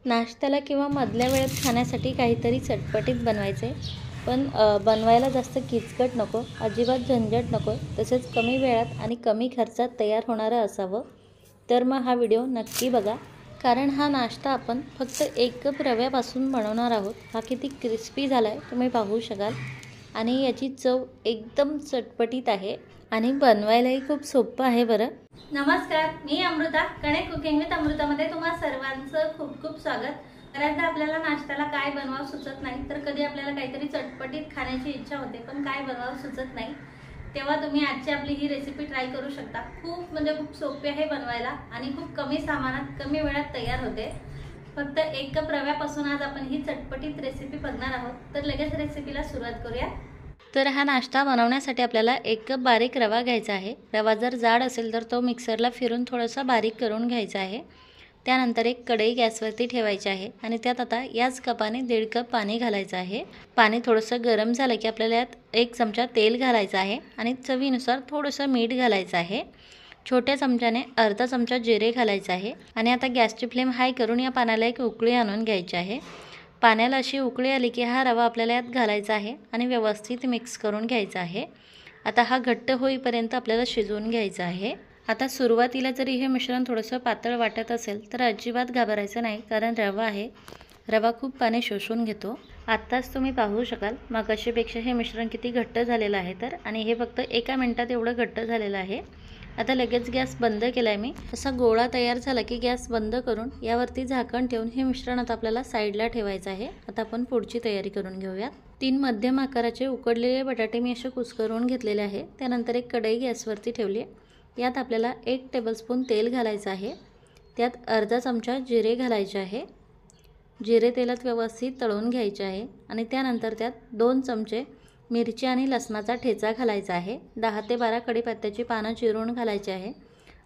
नाश्त्याला किंवा मधल्या वेळेत खाण्यासाठी काहीतरी चटपटीत बनवायचे, पण बनवायला जास्त किचकट नको, अजिबात झंझट नको, तसेच कमी वेळात आणि कमी खर्चात तयार होणारं असावं. तर मग हा व्हिडिओ नक्की बघा, कारण हा नाश्ता आपण फक्त 1 कप रव्यापासून बनवणार आहोत. हा किती क्रिस्पी झाला आहे तुम्ही पाहू शकाल आणि याची चव एकदम चटपटीत आहे आणि बनवायलाही खूप सोपं आहे बरं. नमस्कार, मी अमृता. कणेक कुकिंग विथ अमृतामध्ये तुम्हा सर्वांचं खूप खूप स्वागत. बऱ्याचदा आपल्याला नाश्त्याला काय बनवावं सुचत नाही, तर कधी आपल्याला काहीतरी चटपटीत खाण्याची इच्छा होते, पण काय बनवावं सुचत नाही. तेव्हा तुम्ही आजची आपली ही रेसिपी ट्राय करू शकता. खूप सोपी आहे बनवायला आणि खूप कमी सामानात कमी वेळात तयार होते. फक्त 1 कप रव्यापासून आज आपण ही चटपटीत रेसिपी बघणार आहोत. तर लगेच रेसिपीला सुरुवात करूया. तर हा नाश्ता बनवण्यासाठी आपल्याला 1 कप बारीक रवा घ्यायचा आहे. रवा जर जाड असेल तर तो मिक्सरला फिरून थोडासा बारीक करून घ्यायचा आहे. त्यानंतर एक कढई गॅसवरती ठेवायची आहे आणि त्यात आता याच कपाने 1.5 कप पाणी घालायचं आहे. पाणी थोडंसं गरम झालं की आपल्याला यात 1 चमचा तेल घालायचं आहे आणि चवीनुसार थोडंसं मीठ घालायचं आहे. छोट्या चमच्याने अर्धा चमचा जिरे घालायचं आहे आणि आता गॅसची फ्लेम हाय करून या पाण्याला एक उकळी आणून घ्यायची आहे. पाण्याला अशी उकळी आली की हा रवा आपल्याला यात घालायचा आहे आणि व्यवस्थित मिक्स करून घ्यायचा आहे. आता हा घट्ट होईपर्यंत आपल्याला शिजवून घ्यायचा आहे. आता सुरुवातीला जरी हे मिश्रण थोडंसं पातळ वाटत असेल तर अजिबात घाबरायचं नाही, कारण रवा आहे. रवा खूप पाणी शोषून घेतो. आत्ताच तुम्ही पाहू शकाल मगाशीपेक्षा हे मिश्रण किती घट्ट झालेलं आहे तर, आणि हे फक्त 1 मिनिटात एवढं घट्ट झालेलं आहे. आता लगेच गॅस बंद केला आहे मी. असा गोळा तयार झाला की गॅस बंद करून यावरती झाकण ठेवून हे मिश्रण आता आपल्याला साईडला ठेवायचं आहे. आता आपण पुढची तयारी करून घेऊयात. 3 मध्यम आकाराचे उकडलेले बटाटे मी असे कुस्करून घेतलेले आहे. त्यानंतर एक कढई गॅसवरती ठेवली आहे. यात आपल्याला 1 टेबलस्पून तेल घालायचं आहे. त्यात अर्धा चमचा जिरे घालायचे आहे. जिरे तेलात व्यवस्थित तळून घ्यायचे आहे आणि त्यानंतर त्यात 2 चमचे मिरची आणि लसणाचा ठेचा घालायचा आहे. 10 ते 12 कढीपत्त्याची पानं चिरून घालायची आहे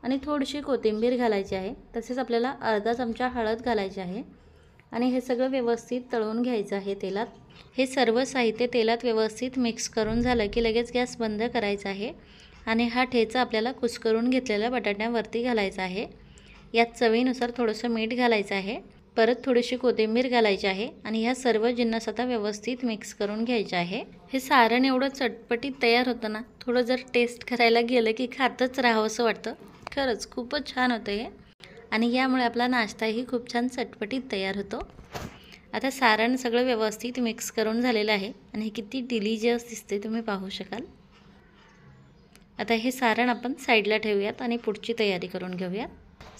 आणि थोडीशी कोथिंबीर घालायची आहे. तसेच आपल्याला अर्धा चमचा हळद घालायची आहे आणि हे सगळं व्यवस्थित तळून घ्यायचं आहे तेलात. हे सर्व साहित्य तेलात व्यवस्थित मिक्स करून झालं की लगेच गॅस बंद करायचा आहे आणि हा ठेचा आपल्याला कुस्करून घेतलेल्या बटाट्यांवरती घालायचा आहे. यात चवीनुसार थोडंसं मीठ घालायचं आहे. परत थोडीशी कोथिंबीर घालायची आहे आणि ह्या सर्व जिन्नस आता व्यवस्थित मिक्स करून घ्यायचे आहे. हे सारण एवढं चटपटीत तयार होतं ना, थोडं जर टेस्ट करायला गेलं की खातच राहावं असं वाटतं. खरंच खूपच छान होतं हे आणि यामुळे आपला नाश्ताही खूप छान चटपटीत तयार होतो. आता सारण सगळं व्यवस्थित मिक्स करून झालेलं आहे आणि हे किती डिलिशियस दिसते तुम्ही पाहू शकाल. आता हे सारण आपण साईडला ठेवूयात आणि पुढची तयारी करून घेऊयात.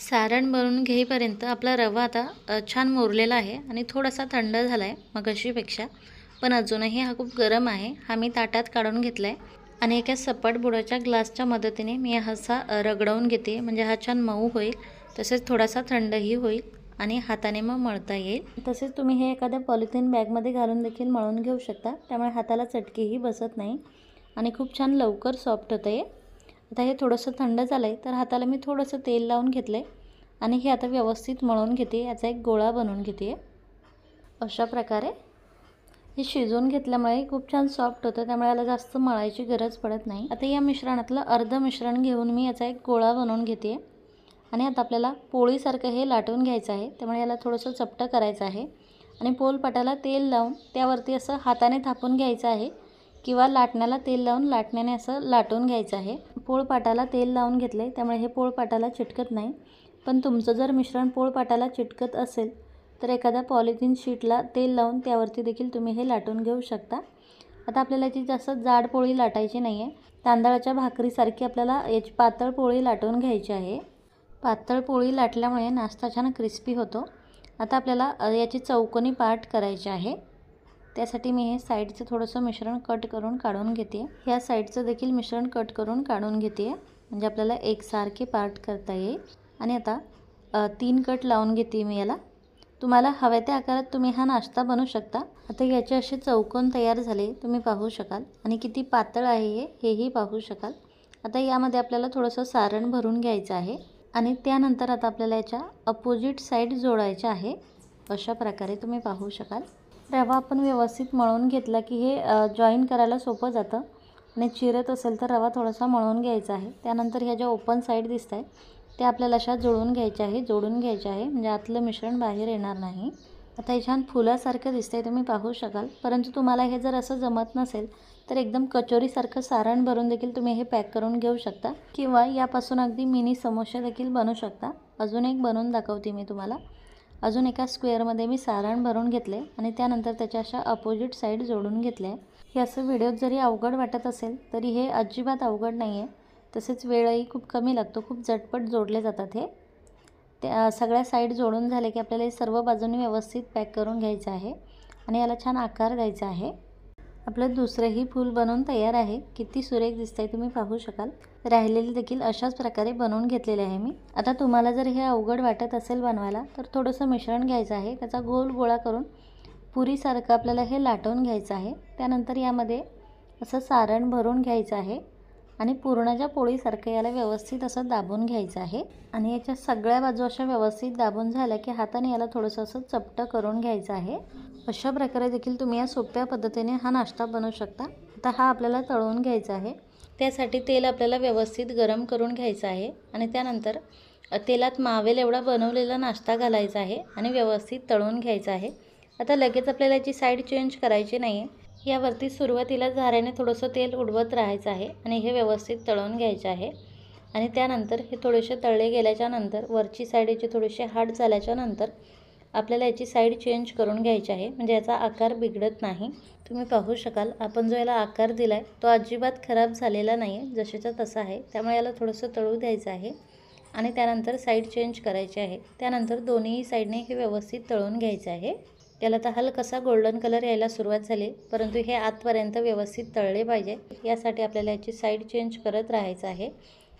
सारण बनवून घेईपर्यंत आपला रवा आता छान मुरलेला आहे आणि थोडासा थंड झाला आहे मगाशीपेक्षा, पण अजूनही हा खूप गरम आहे. हा मी ताटात काढून घेतला आहे आणि एका सपाट बुडाच्या ग्लासच्या मदतीने मी असा रगडवून घेते, म्हणजे हा छान मऊ होईल, तसेच थोडासा थंडही होईल आणि हाताने मग मळता येईल. तसेच तुम्ही हे एखाद्या पॉलिथिन बॅगमध्ये घालून देखील मळून घेऊ शकता, त्यामुळे हाताला चटकेही बसत नाही आणि खूप छान लवकर सॉफ्ट होतं आहे. आता हे थोडंसं थंड झालं आहे तर हाताला मी थोडंसं तेल लावून घेतलं आहे आणि हे आता व्यवस्थित मळून घेते. याचा एक गोळा बनवून घेते. अशा प्रकारे हे शिजवून घेतल्यामुळे खूप छान सॉफ्ट होतं, त्यामुळे याला जास्त मळायची गरज पडत नाही. आता या मिश्रणातलं अर्धं मिश्रण घेऊन मी याचा एक गोळा बनवून घेते आणि आता आपल्याला पोळीसारखं हे लाटून घ्यायचं आहे, त्यामुळे याला थोडंसं चपटं करायचं आहे आणि पोळपाटाला तेल लावून त्यावरती असं हाताने थापून घ्यायचं आहे किंवा लाटण्याला तेल लावून लाटण्याने असं लाटून घ्यायचं आहे. पोळपाटाला तेल लावून घेतलं आहे त्यामुळे हे पोळपाटाला चिटकत नाही, पण तुमचं जर मिश्रण पोळपाटाला चिटकत असेल तर एखाद्या पॉलिथिन शीटला तेल लावून त्यावरती देखील तुम्ही हे लाटून घेऊ शकता. आता आपल्याला याची जास्त जाड पोळी लाटायची नाही आहे. तांदळाच्या भाकरीसारखी आपल्याला याची पातळ पोळी लाटून घ्यायची आहे. पातळ पोळी लाटल्यामुळे नाश्ता छान क्रिस्पी होतो. आता आपल्याला याची चौकोनी पार्ट करायचे आहे. त्यासाठी मी हे साईडचं थोडंसं मिश्रण कट करून काढून घेते. ह्या साईडचं देखील मिश्रण कट करून काढून घेते, म्हणजे आपल्याला एकसारखे पार्ट करता येईल. आणि आता 3 कट लावून घेते मी याला. तुम्हाला हव्या त्या आकारात तुम्ही हा नाश्ता बनवू शकता. आता याचे असे चौकोन तयार झाले तुम्ही पाहू शकाल आणि किती पातळ आहे हेही पाहू शकाल. आता यामध्ये आपल्याला थोडंसं सारण भरून घ्यायचं आहे आणि त्यानंतर आता आपल्याला याच्या अपोजिट साईड जोडायच्या आहे. अशा प्रकारे तुम्ही पाहू शकाल. रवा आपण व्यवस्थित मळून घेतला की हे जॉईन करायला सोपं जातं आणि चिरत असेल तर रवा थोडासा मळून घ्यायचा आहे. त्यानंतर ह्या ज्या ओपन साईड दिसत आहे त्या आपल्याला अशा जोडून घ्यायच्या आहे म्हणजे आतलं मिश्रण बाहेर येणार नाही। आता हे छान फुलासारखं दिसतंय, तुम्ही पाहू शकाल। परंतु तुम्हाला हे जर असं जमत नसेल तर एकदम कचोरीसारखं सारण भरून देखील तुम्ही हे पॅक करून घेऊ शकता, किंवा यापासून अगदी मिनी समोसे देखील बनवू शकता। अजून एक बनवून दाखवते मी तुम्हाला। अजून एका स्क्वेअरमध्ये मी सारण भरून घेतले आणि त्यानंतर त्याच्या अशा अपोजिट साईड जोडून घेतले। हे असं व्हिडिओत जरी अवघड वाटत असेल तरी हे अजिबात अवघड नाही आहे। तसेच वेळही खूप कमी लागतो, खूप झटपट जोडले जातात हे। त्या सगळ्या साईड जोडून झाले की आपल्याला हे सर्व बाजूंनी व्यवस्थित पॅक करून घ्यायचं आहे आणि याला छान आकार द्यायचा आहे। आपलं दुसरंही फूल बनवून तयार आहे। किती सुरेख दिसतंय तुम्ही पाहू शकाल। राहिलेले देखील अशाच प्रकारे बनवून घेतलेले आहे मी। आता तुम्हाला जर हे अवघड वाटत असेल बनवायला तर थोडंसं मिश्रण घ्यायचं आहे, त्याचा गोल गोळा करून पुरीसारखं आपल्याला हे लाटून घ्यायचं आहे। त्यानंतर यामध्ये असं सारण भरून घ्यायचं आहे आणि पुरणाच्या पोळीसारखं याला व्यवस्थित असं दाबून घ्यायचं आहे आणि याच्या सगळ्या बाजू अशा व्यवस्थित दाबून झाल्या की हाताने याला थोडंसं असं चपटं करून घ्यायचं आहे। अशा प्रकारे देखील तुम्ही या सोप्या पद्धतीने हा नाश्ता बनवू शकता। आता हा आपल्याला तळून घ्यायचा आहे। त्यासाठी तेल आपल्याला व्यवस्थित गरम करून घ्यायचं आहे आणि त्यानंतर तेलात मावेल एवढा बनवलेला नाश्ता घालायचा आहे आणि व्यवस्थित तळून घ्यायचा आहे। आता लगेच आपल्याला याची साईड चेंज करायची नाही आहे। यावरती सुरुवातीला झाऱ्याने थोडंसं तेल उडवत राहायचं आहे आणि हे व्यवस्थित तळून घ्यायचे आहे आणि त्यानंतर हे थोडेसे तळले गेल्याच्या नंतर वरची साईड याची थोडीशी हार्ड झाल्याच्या नंतर आपल्याला याची साईड चेंज करून घ्यायची आहे, म्हणजे याचा आकार बिघडत नाही। तुम्ही पाहू शकाल आपण जो याला आकार दिलाय तो अजिबात खराब झालेला नाही आहे, जशाचा तसा आहे। त्यामुळे याला थोडंसं तळू द्यायचं आहे आणि त्यानंतर साईड चेंज करायची आहे। त्यानंतर दोन्ही साईडने हे व्यवस्थित तळून घ्यायचं आहे। त्याला तर हलकासा गोल्डन कलर यायला सुरुवात झाली, परंतु हे आतपर्यंत व्यवस्थित तळले पाहिजे। यासाठी आपल्याला याची साईड चेंज करत राहायचं आहे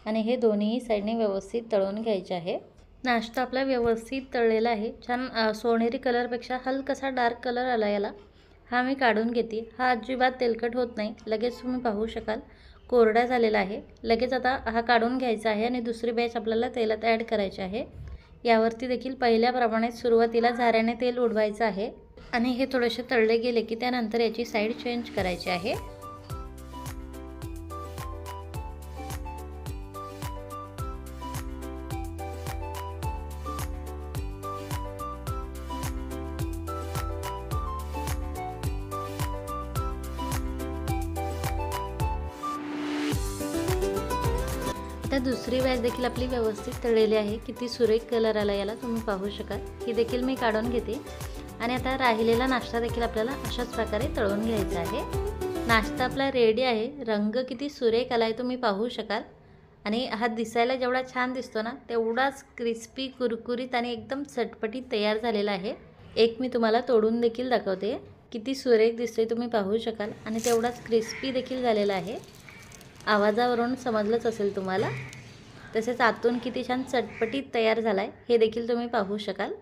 आणि हे दोन्ही साईडने व्यवस्थित तळून घ्यायचे आहे। नाश्ता आपला व्यवस्थित तळलेला आहे। छान सोनेरी कलरपेक्षा हलकासा डार्क कलर आला याला। हा मी काढून घेते। हा अजिबात तेलकट होत नाही, लगेच तुम्ही पाहू शकाल कोरडा झालेला आहे। लगेच आता हा काढून घ्यायचा आहे आणि दुसरी बॅच आपल्याला तेलात ॲड करायची आहे। यावरती देखील पहिल्याप्रमाणे सुरुवातीला झाऱ्याने तेल उडवायचं आहे आणि हे थोडेसे तळले गेले की त्यानंतर याची साईड चेंज करायची आहे। आता दुसरी बॅच देखील आपली व्यवस्थित तळलेली आहे। किती सुरेख कलर आला याला तुम्ही पाहू शकाल। ही देखील मी काढून घेते आणि आता राहिलेला नाश्ता देखील आपल्याला अशाच प्रकारे तळून घ्यायचा आहे। नाश्ता आपला रेडी आहे। रंग किती सुरेख आला आहे तुम्ही पाहू शकाल आणि हा दिसायला जेवढा छान दिसतो ना तेवढाच क्रिस्पी कुरकुरीत आणि एकदम चटपटीत तयार झालेला आहे। एक मी तुम्हाला तोडून देखील दाखवते। किती सुरेख दिसतोय तुम्ही पाहू शकाल आणि तेवढाच क्रिस्पी देखील झालेला आहे। आवाजावरून समजलंच असेल तुम्हाला। तसेच आतून किती छान चटपटीत तयार झाला आहे हे देखील तुम्ही पाहू शकाल।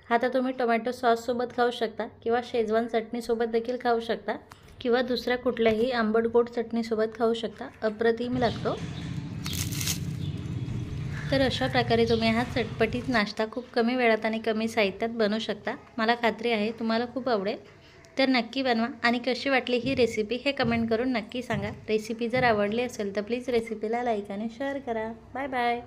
हा तर तुम्ही टोमॅटो सॉससोबत खाऊ शकता किंवा शेजवान चटणीसोबत देखील खाऊ शकता किंवा दुसऱ्या कुठल्याही आंबट गोड चटणीसोबत खाऊ शकता। अप्रतिम लागतो। तर अशा प्रकारे तुम्ही हा चटपटीत नाश्ता खूप कमी वेळात आणि कमी साहित्यात बनवू शकता। मला खात्री आहे तुम्हाला खूप आवडेल। तर नक्की बनवा आणि कशी वाटली ही रेसिपी हे कमेंट करून नक्की सांगा। रेसिपी जर आवडली असेल तर प्लीज रेसिपीला लाईक आणि शेअर करा। Bye bye.